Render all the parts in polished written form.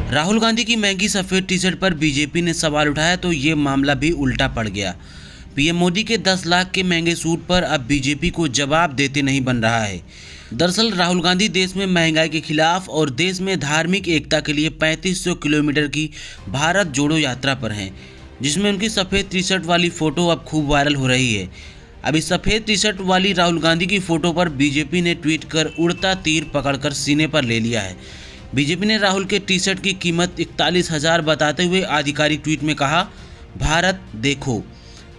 राहुल गांधी की महंगी सफ़ेद टी शर्ट पर बीजेपी ने सवाल उठाया तो ये मामला भी उल्टा पड़ गया। पीएम मोदी के 10 लाख के महंगे सूट पर अब बीजेपी को जवाब देते नहीं बन रहा है। दरअसल राहुल गांधी देश में महंगाई के खिलाफ और देश में धार्मिक एकता के लिए 3500 किलोमीटर की भारत जोड़ो यात्रा पर हैं, जिसमें उनकी सफ़ेद टी शर्ट वाली फ़ोटो अब खूब वायरल हो रही है। अब इस सफ़ेद टी शर्ट वाली राहुल गांधी की फ़ोटो पर बीजेपी ने ट्वीट कर उड़ता तीर पकड़कर सीने पर ले लिया है। बीजेपी ने राहुल के टी शर्ट की कीमत 41,000 बताते हुए आधिकारिक ट्वीट में कहा, भारत देखो।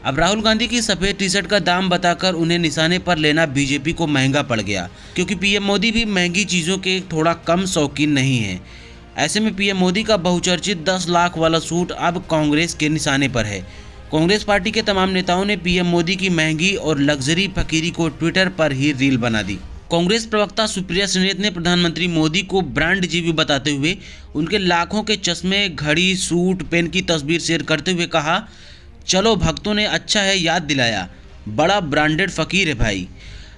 अब राहुल गांधी की सफ़ेद टी शर्ट का दाम बताकर उन्हें निशाने पर लेना बीजेपी को महंगा पड़ गया, क्योंकि पीएम मोदी भी महंगी चीज़ों के थोड़ा कम शौकीन नहीं हैं। ऐसे में पीएम मोदी का बहुचर्चित 10 लाख वाला सूट अब कांग्रेस के निशाने पर है। कांग्रेस पार्टी के तमाम नेताओं ने पीएम मोदी की महंगी और लग्जरी फकीरी को ट्विटर पर ही रील बना दी। कांग्रेस प्रवक्ता सुप्रिया श्रीनेत ने प्रधानमंत्री मोदी को ब्रांड जीवी बताते हुए उनके लाखों के चश्मे, घड़ी, सूट, पेन की तस्वीर शेयर करते हुए कहा, चलो भक्तों ने अच्छा है याद दिलाया, बड़ा ब्रांडेड फकीर है भाई।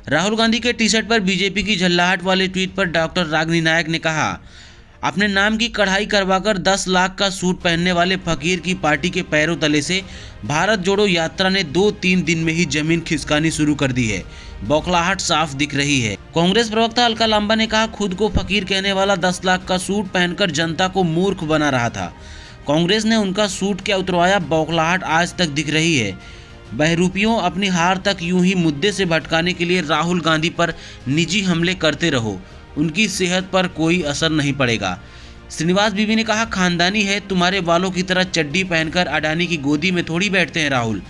राहुल गांधी के टी शर्ट पर बीजेपी की झल्लाहट वाले ट्वीट पर डॉक्टर रागिनी नायक ने कहा, अपने नाम की कढ़ाई करवाकर 10 लाख का सूट पहनने वाले फकीर की पार्टी के पैरों तले से भारत जोड़ो यात्रा ने 2-3 दिन में ही जमीन खिसकानी शुरू कर दी है। बौखलाहट साफ दिख रही है। कांग्रेस प्रवक्ता अलका लांबा ने कहा, खुद को फकीर कहने वाला 10 लाख का सूट पहनकर जनता को मूर्ख बना रहा था। कांग्रेस ने उनका सूट क्या उतरवाया, बौखलाहट आज तक दिख रही है। बहरूपियों, अपनी हार तक यूं ही मुद्दे से भटकाने के लिए राहुल गांधी पर निजी हमले करते रहो, उनकी सेहत पर कोई असर नहीं पड़ेगा। श्रीनिवास बीवी ने कहा, खानदानी है, तुम्हारे वालों की तरह चड्डी पहनकर अडानी की गोदी में थोड़ी बैठते हैं राहुल।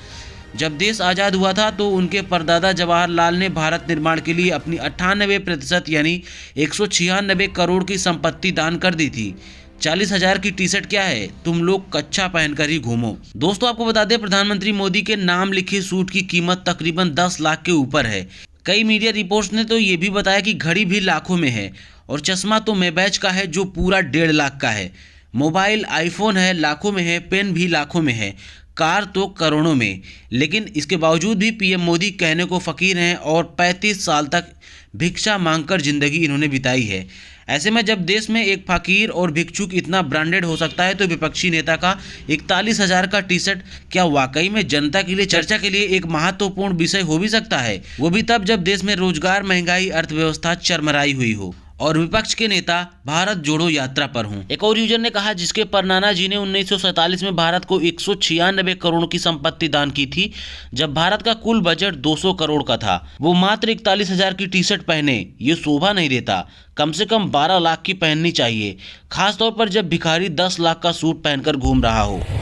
जब देश आज़ाद हुआ था तो उनके परदादा जवाहरलाल ने भारत निर्माण के लिए अपनी 98% यानी 196 करोड़ की संपत्ति दान कर दी थी। 40,000 की टी शर्ट क्या है, तुम लोग कच्चा पहनकर ही घूमो। दोस्तों, आपको बता दें, प्रधानमंत्री मोदी के नाम लिखे सूट की कीमत तकरीबन 10 लाख के ऊपर है। कई मीडिया रिपोर्ट्स ने तो ये भी बताया कि घड़ी भी लाखों में है और चश्मा तो मेबैच का है जो पूरा 1.5 लाख का है। मोबाइल आईफोन है, लाखों में है। पेन भी लाखों में है। कार तो करोड़ों में। लेकिन इसके बावजूद भी पीएम मोदी कहने को फ़कीर हैं और 35 साल तक भिक्षा मांगकर ज़िंदगी इन्होंने बिताई है। ऐसे में जब देश में एक फ़कीर और भिक्षुक इतना ब्रांडेड हो सकता है तो विपक्षी नेता का 41,000 का टी शर्ट क्या वाकई में जनता के लिए चर्चा के लिए एक महत्वपूर्ण विषय हो भी सकता है? वो भी तब जब देश में रोजगार, महंगाई, अर्थव्यवस्था चरमराई हुई हो और विपक्ष के नेता भारत जोड़ो यात्रा पर हों। एक और यूजर ने कहा, जिसके परनाना जी ने 1947 में भारत को 196 करोड़ की संपत्ति दान की थी, जब भारत का कुल बजट 200 करोड़ का था, वो मात्र 41,000 की टी शर्ट पहने, ये शोभा नहीं देता। कम से कम 12 लाख की पहननी चाहिए, खासतौर पर जब भिखारी 10 लाख का सूट पहनकर घूम रहा हो।